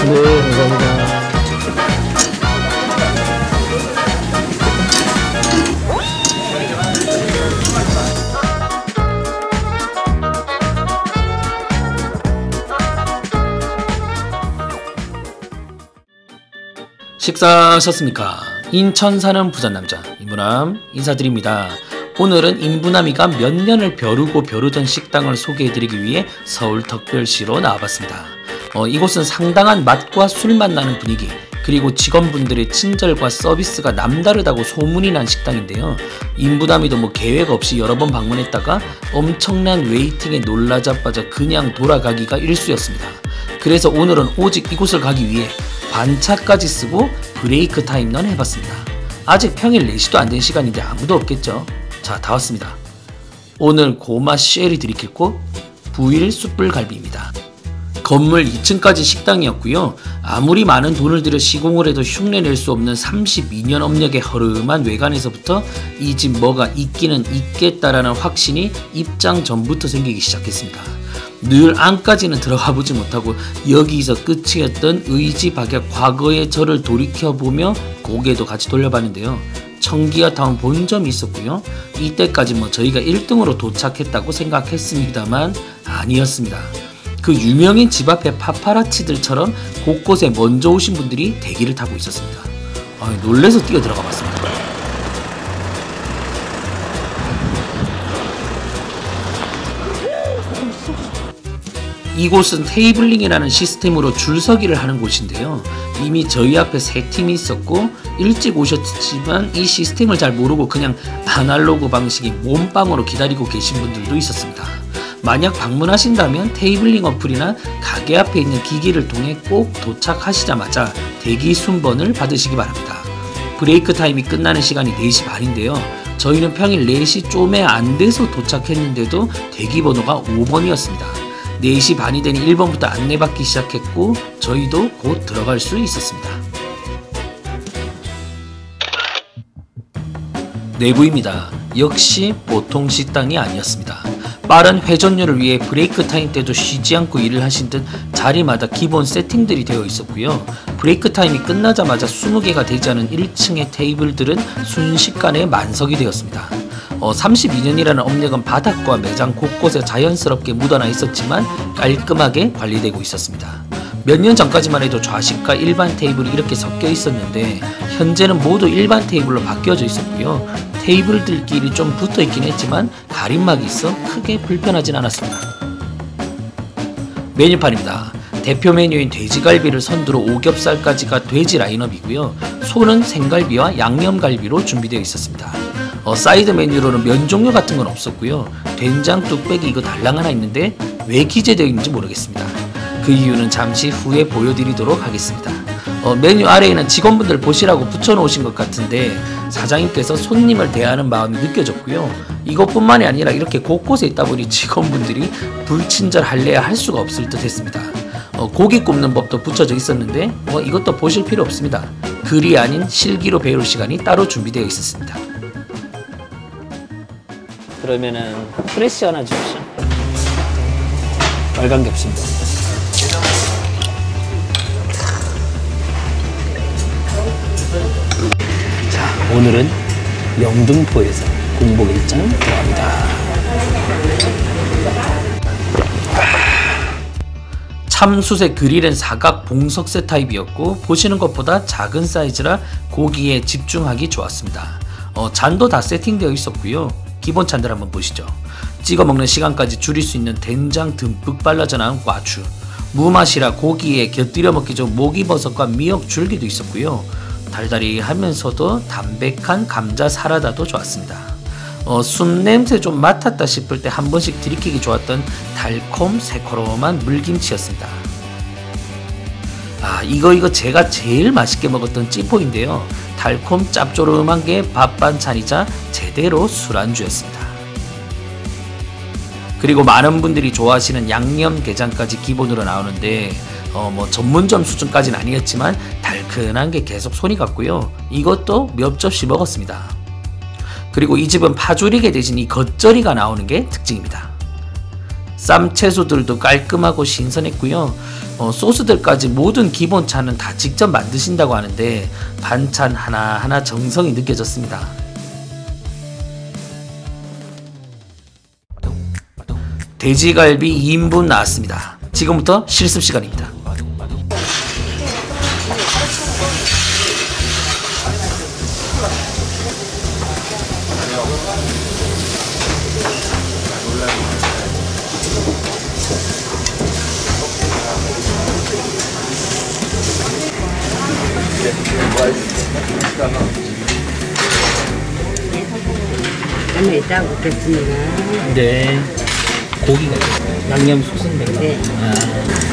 네, 감사합니다. 식사하셨습니까? 인천 사는 부잣남자 인부남 인사드립니다. 오늘은 인부남이가 몇 년을 벼르고 벼르던 식당을 소개해드리기 위해 서울 덕별시로 나와봤습니다. 이곳은 상당한 맛과 술맛 나는 분위기, 그리고 직원분들의 친절과 서비스가 남다르다고 소문이 난 식당인데요. 인부남이도 계획 없이 여러 번 방문했다가 엄청난 웨이팅에 놀라 자빠져 그냥 돌아가기가 일쑤였습니다. 그래서 오늘은 오직 이곳을 가기 위해 반차까지 쓰고 브레이크 타임런 해봤습니다. 아직 평일 4시도 안 된 시간인데 아무도 없겠죠. 자, 다 왔습니다. 오늘 고마 쉐리 들이킬 곳 부일 숯불갈비입니다. 건물 2층까지 식당이었고요. 아무리 많은 돈을 들여 시공을 해도 흉내낼 수 없는 32년 업력의 허름한 외관에서부터 이 집 뭐가 있기는 있겠다라는 확신이 입장 전부터 생기기 시작했습니다. 늘 안까지는 들어가 보지 못하고 여기서 끝이었던 의지박약 과거의 저를 돌이켜보며 고개도 같이 돌려봤는데요. 청기와타운 본점이 있었고요. 이때까지 저희가 1등으로 도착했다고 생각했습니다만 아니었습니다. 그 유명인 집 앞에 파파라치들처럼 곳곳에 먼저 오신 분들이 대기를 타고 있었습니다. 놀래서 뛰어 들어가 봤습니다. 이곳은 테이블링이라는 시스템으로 줄서기를 하는 곳인데요. 이미 저희 앞에 3팀이 있었고 일찍 오셨지만 이 시스템을 잘 모르고 그냥 아날로그 방식의 몸빵으로 기다리고 계신 분들도 있었습니다. 만약 방문하신다면 테이블링 어플이나 가게 앞에 있는 기기를 통해 꼭 도착하시자마자 대기 순번을 받으시기 바랍니다. 브레이크 타임이 끝나는 시간이 4시 반인데요. 저희는 평일 4시 좀에 안 돼서 도착했는데도 대기 번호가 5번이었습니다. 4시 반이 되니 1번부터 안내받기 시작했고 저희도 곧 들어갈 수 있었습니다. 내부입니다. 역시 보통 식당이 아니었습니다. 빠른 회전율을 위해 브레이크 타임 때도 쉬지 않고 일을 하신 듯 자리마다 기본 세팅들이 되어 있었고요. 브레이크 타임이 끝나자마자 20개가 되지 않은 1층의 테이블들은 순식간에 만석이 되었습니다. 32년이라는 업력은 바닥과 매장 곳곳에 자연스럽게 묻어나 있었지만 깔끔하게 관리되고 있었습니다. 몇 년 전까지만 해도 좌식과 일반 테이블이 이렇게 섞여 있었는데 현재는 모두 일반 테이블로 바뀌어져 있었고요. 테이블들끼리 좀 붙어 있긴 했지만 가림막이 있어 크게 불편하진 않았습니다. 메뉴판입니다. 대표 메뉴인 돼지갈비를 선두로 오겹살까지가 돼지 라인업이고요. 소는 생갈비와 양념갈비로 준비되어 있었습니다. 사이드 메뉴로는 면 종류 같은 건 없었고요. 된장 뚝배기 이거 달랑 하나 있는데 왜 기재되어 있는지 모르겠습니다. 그 이유는 잠시 후에 보여드리도록 하겠습니다. 메뉴 아래에는 직원분들 보시라고 붙여놓으신 것 같은데 사장님께서 손님을 대하는 마음이 느껴졌고요. 이것뿐만이 아니라 이렇게 곳곳에 있다 보니 직원분들이 불친절할래야 할 수가 없을 듯 했습니다. 고기 굽는 법도 붙여져 있었는데 이것도 보실 필요 없습니다. 글이 아닌 실기로 배울 시간이 따로 준비되어 있었습니다. 그러면은 프레쉬 하나 주십시오. 빨간 겹입니다. 자, 오늘은 영등포에서 공복 일정 들어갑니다. 참숯의 그릴은 사각 봉석쇠 타입이었고 보시는 것보다 작은 사이즈라 고기에 집중하기 좋았습니다. 잔도 다 세팅되어 있었고요. 기본 찬들 한번 보시죠. 찍어 먹는 시간까지 줄일 수 있는 된장 듬뿍 발라져 나온 꽈추, 무맛이라 고기에 곁들여 먹기 좋은 목이버섯과 미역 줄기도 있었고요. 달달이하면서도 담백한 감자 사라다도 좋았습니다. 순 냄새 좀 맡았다 싶을 때 한 번씩 들이키기 좋았던 달콤 새코롬한 물김치였습니다. 이거 제가 제일 맛있게 먹었던 찌포인데요. 달콤 짭조름한 게 밥 반찬이자 제대로 술안주였습니다. 그리고 많은 분들이 좋아하시는 양념게장까지 기본으로 나오는데 뭐 전문점 수준까지는 아니었지만 달큰한 게 계속 손이 갔고요. 이것도 몇 접시 먹었습니다. 그리고 이 집은 파조리게 대신 이 겉절이가 나오는 게 특징입니다. 쌈 채소들도 깔끔하고 신선했고요. 소스들까지 모든 기본차는 다 직접 만드신다고 하는데 반찬 하나하나 정성이 느껴졌습니다. 돼지갈비 2인분 나왔습니다. 지금부터 실습 시간입니다. 한번 이따 먹겠습니다. 네. 고기가 양념 소스인데. 네.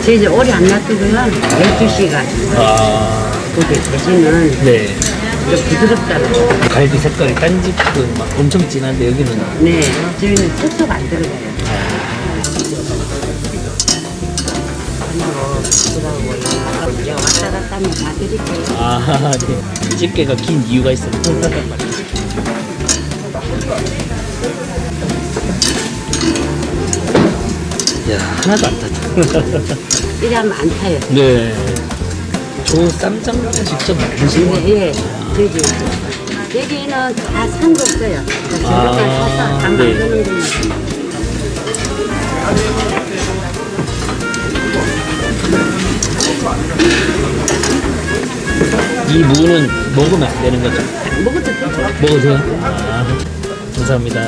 제 이제 오래 안 놔두면 12시간. 고기 대신은 네. 좀 부드럽잖아요. 갈비 색깔이 딴 집은 막 엄청 진한데 여기는. 네. 저희는 채소가 안 들어가요. 이제 왔다 갔다 하면 다 드릴게요. 네. 집게가 긴 이유가 있습니다. 야, 하나도 안 타죠. 이러면 안 타요. 네. 저 쌈장 직접 만드신 거예요? 네, 예. 저기 여기는 다 산도 없어요. 저렇게 사서 다 네. 만드는 거예요. 이 무는 먹으면 안 되는 거죠? 먹어도 되죠. 먹어도 돼요? 감사합니다.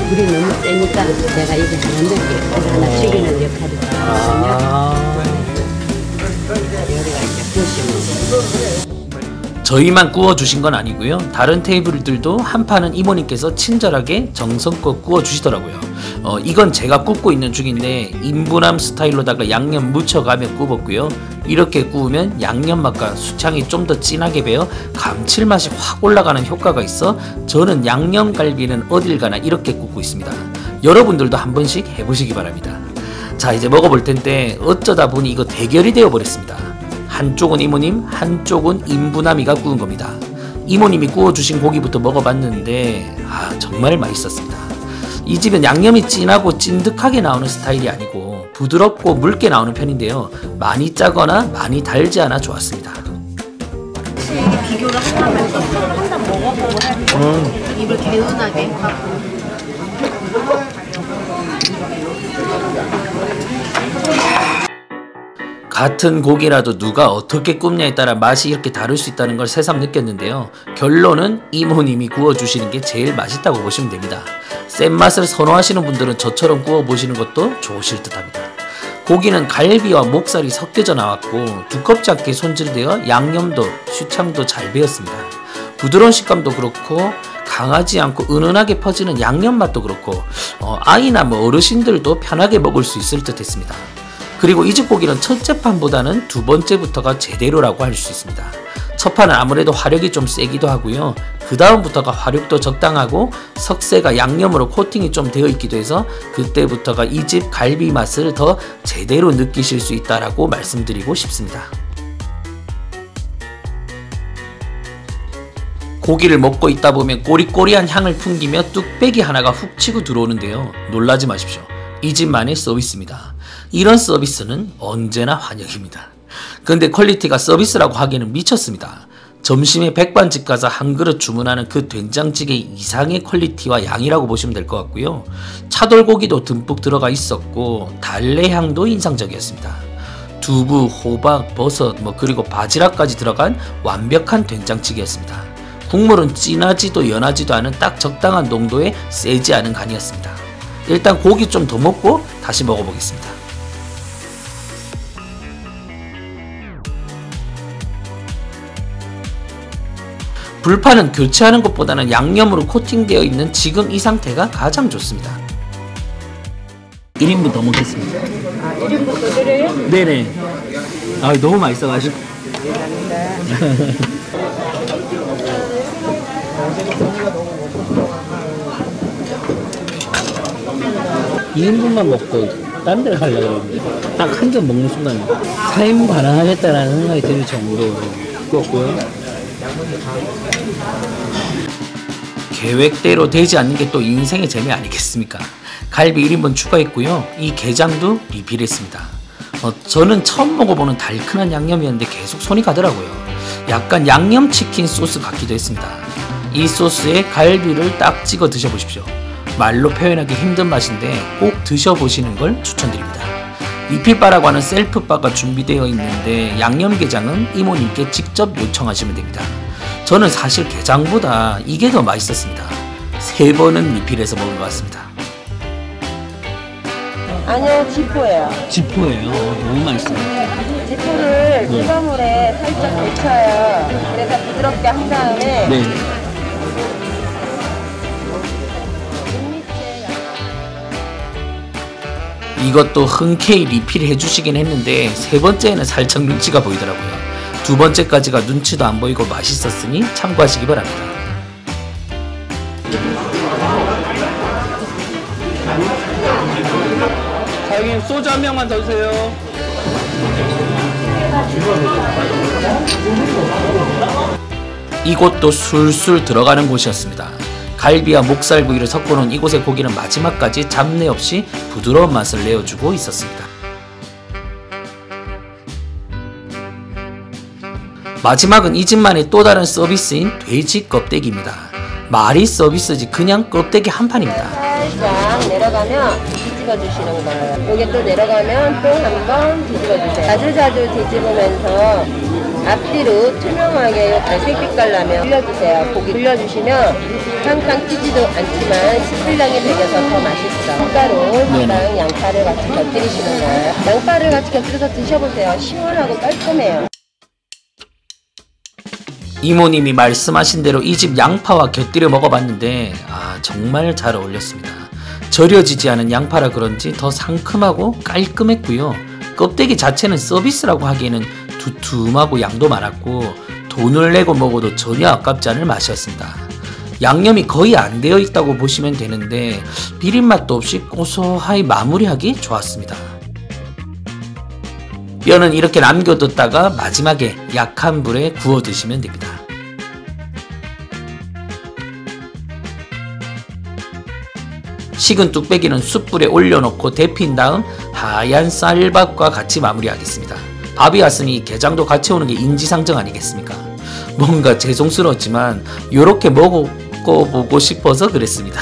불이 너무 세니까 내가 이게 하나 죽이는 역할이 나거든요. 요리가 이제 구우시면. 저희만 구워주신 건 아니고요. 다른 테이블들도 한 판은 이모님께서 친절하게 정성껏 구워주시더라고요. 이건 제가 굽고 있는 중인데 인분함 스타일로다가 양념 묻혀가며 굽었고요. 이렇게 구우면 양념 맛과 수창이 좀 더 진하게 배어 감칠맛이 확 올라가는 효과가 있어 저는 양념갈비는 어딜 가나 이렇게 굽고 있습니다. 여러분들도 한 번씩 해보시기 바랍니다. 자, 이제 먹어볼 텐데 어쩌다 보니 이거 대결이 되어 버렸습니다. 한쪽은 이모님, 한쪽은 인부남이가 구운 겁니다. 이모님이 구워주신 고기부터 먹어봤는데 정말 맛있었습니다. 이 집은 양념이 진하고 찐득하게 나오는 스타일이 아니고 부드럽고 묽게 나오는 편인데요. 많이 짜거나 많이 달지 않아 좋았습니다. 비교를 한다면서 한잔 먹어보고 할 입을 개운하게 하고. 같은 고기라도 누가 어떻게 굽냐에 따라 맛이 이렇게 다를 수 있다는 걸 새삼 느꼈는데요. 결론은 이모님이 구워주시는 게 제일 맛있다고 보시면 됩니다. 센 맛을 선호하시는 분들은 저처럼 구워보시는 것도 좋으실 듯합니다. 고기는 갈비와 목살이 섞여져 나왔고 두껍지 않게 손질되어 양념도 수창도 잘 배었습니다. 부드러운 식감도 그렇고 강하지 않고 은은하게 퍼지는 양념 맛도 그렇고 아이나 뭐 어르신들도 편하게 먹을 수 있을 듯 했습니다. 그리고 이 집 고기는 첫째 판보다는 두 번째부터가 제대로라고 할 수 있습니다. 첫 판은 아무래도 화력이 좀 세기도 하고요. 그 다음부터가 화력도 적당하고 석쇠가 양념으로 코팅이 좀 되어 있기도 해서 그때부터가 이 집 갈비 맛을 더 제대로 느끼실 수 있다라고 말씀드리고 싶습니다. 고기를 먹고 있다 보면 꼬리꼬리한 향을 풍기며 뚝배기 하나가 훅 치고 들어오는데요. 놀라지 마십시오. 이 집만의 서비스입니다. 이런 서비스는 언제나 환영입니다. 근데 퀄리티가 서비스라고 하기에는 미쳤습니다. 점심에 백반집 가서 한 그릇 주문하는 그 된장찌개 이상의 퀄리티와 양이라고 보시면 될 것 같고요. 차돌고기도 듬뿍 들어가 있었고 달래향도 인상적이었습니다. 두부, 호박, 버섯, 그리고 바지락까지 들어간 완벽한 된장찌개였습니다. 국물은 진하지도 연하지도 않은 딱 적당한 농도의 세지 않은 간이었습니다. 일단 고기 좀 더 먹고 다시 먹어보겠습니다. 불판은 교체하는 것보다는 양념으로 코팅되어 있는 지금 이 상태가 가장 좋습니다. 1인분 더 먹겠습니다. 1인분 더 드려요? 네네. 너무 맛있어가지고. 2인분만 먹고 딴 데를 가려고 그러는데 딱 한 점 먹는 순간 사임 반환하겠다라는 생각이 들 정도였고요. 계획대로 되지 않는 게 또 인생의 재미 아니겠습니까? 갈비 1인분 추가했고요. 이 게장도 리필했습니다. 저는 처음 먹어보는 달큰한 양념이었는데 계속 손이 가더라고요. 약간 양념치킨 소스 같기도 했습니다. 이 소스에 갈비를 딱 찍어 드셔보십시오. 말로 표현하기 힘든 맛인데 꼭 드셔보시는 걸 추천드립니다. 리필바라고 하는 셀프바가 준비되어 있는데 양념게장은 이모님께 직접 요청하시면 됩니다. 저는 사실 게장보다 이게 더 맛있었습니다. 3번은 리필해서 먹은 것 같습니다. 아니요, 지포예요. 지포예요. 너무 맛있어요. 지포를 쌀가물에 살짝 데쳐요. 그래서 부드럽게 한 다음에 네. 이것도 흔쾌히 리필 해주시긴 했는데 3번째에는 살짝 눈치가 보이더라고요. 2번째까지가 눈치도 안 보이고 맛있었으니 참고하시기 바랍니다. 사장님 소주 한 병만 더 주세요. 이곳도 술술 들어가는 곳이었습니다. 갈비와 목살 부위를 섞어놓은 이곳의 고기는 마지막까지 잡내 없이 부드러운 맛을 내어주고 있었습니다. 마지막은 이 집만의 또 다른 서비스인 돼지 껍데기입니다. 말이 서비스지 그냥 껍데기 한 판입니다. 살짝 내려가면 뒤집어 주시는 거예요. 여기 또 내려가면 또 한 번 뒤집어 주세요. 자주자주 뒤집으면서 앞뒤로 투명하게 갈색 빛깔 나면 돌려주세요. 고기 돌려주시면 한 칸 튀지도 않지만 식질량이 배겨서 더 맛있어. 콩가루랑 양파를 같이 곁들이시는 거예요. 양파를 같이 곁들여서 드셔보세요. 시원하고 깔끔해요. 이모님이 말씀하신 대로 이 집 양파와 곁들여 먹어봤는데 정말 잘 어울렸습니다. 절여지지 않은 양파라 그런지 더 상큼하고 깔끔했고요. 껍데기 자체는 서비스라고 하기에는 두툼하고 양도 많았고 돈을 내고 먹어도 전혀 아깝지 않을 맛이었습니다. 양념이 거의 안 되어 있다고 보시면 되는데 비린맛도 없이 고소하게 마무리하기 좋았습니다. 뼈는 이렇게 남겨뒀다가 마지막에 약한 불에 구워 드시면 됩니다. 식은 뚝배기는 숯불에 올려놓고 데핀 다음 하얀 쌀밥과 같이 마무리하겠습니다. 밥이 왔으니 게장도 같이 오는 게 인지상정 아니겠습니까? 뭔가 죄송스러웠지만 요렇게 먹어보고 싶어서 그랬습니다.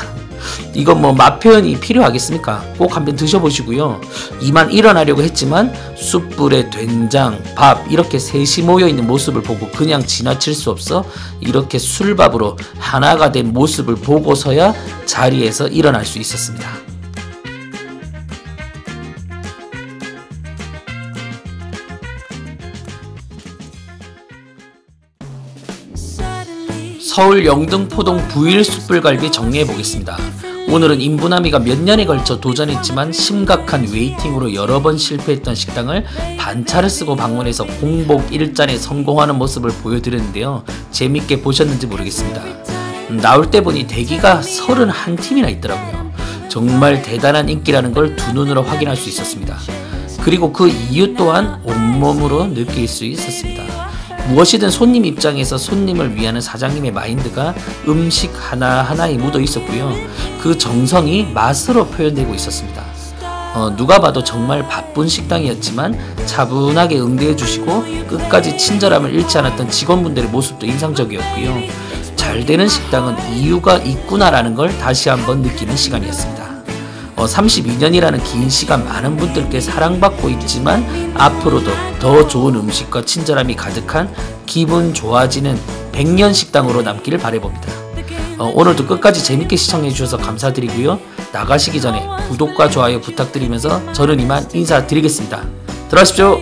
이건 뭐 맛 표현이 필요하겠습니까? 꼭 한번 드셔보시고요. 이만 일어나려고 했지만 숯불에 된장, 밥 이렇게 셋이 모여있는 모습을 보고 그냥 지나칠 수 없어 이렇게 술밥으로 하나가 된 모습을 보고서야 자리에서 일어날 수 있었습니다. 서울 영등포동 부일 숯불갈비 정리해보겠습니다. 오늘은 인부나미가 몇 년에 걸쳐 도전했지만 심각한 웨이팅으로 여러 번 실패했던 식당을 반차를 쓰고 방문해서 공복 1잔에 성공하는 모습을 보여드렸는데요. 재밌게 보셨는지 모르겠습니다. 나올 때 보니 대기가 31팀이나 있더라고요. 정말 대단한 인기라는 걸 두 눈으로 확인할 수 있었습니다. 그리고 그 이유 또한 온몸으로 느낄 수 있었습니다. 무엇이든 손님 입장에서 손님을 위하는 사장님의 마인드가 음식 하나하나에 묻어 있었고요. 그 정성이 맛으로 표현되고 있었습니다. 누가 봐도 정말 바쁜 식당이었지만 차분하게 응대해 주시고 끝까지 친절함을 잃지 않았던 직원분들의 모습도 인상적이었고요. 잘 되는 식당은 이유가 있구나라는 걸 다시 한번 느끼는 시간이었습니다. 32년이라는 긴 시간 많은 분들께 사랑받고 있지만 앞으로도 더 좋은 음식과 친절함이 가득한 기분 좋아지는 100년 식당으로 남기를 바라봅니다. 오늘도 끝까지 재밌게 시청해 주셔서 감사드리고요. 나가시기 전에 구독과 좋아요 부탁드리면서 저는 이만 인사드리겠습니다. 들어가십시오.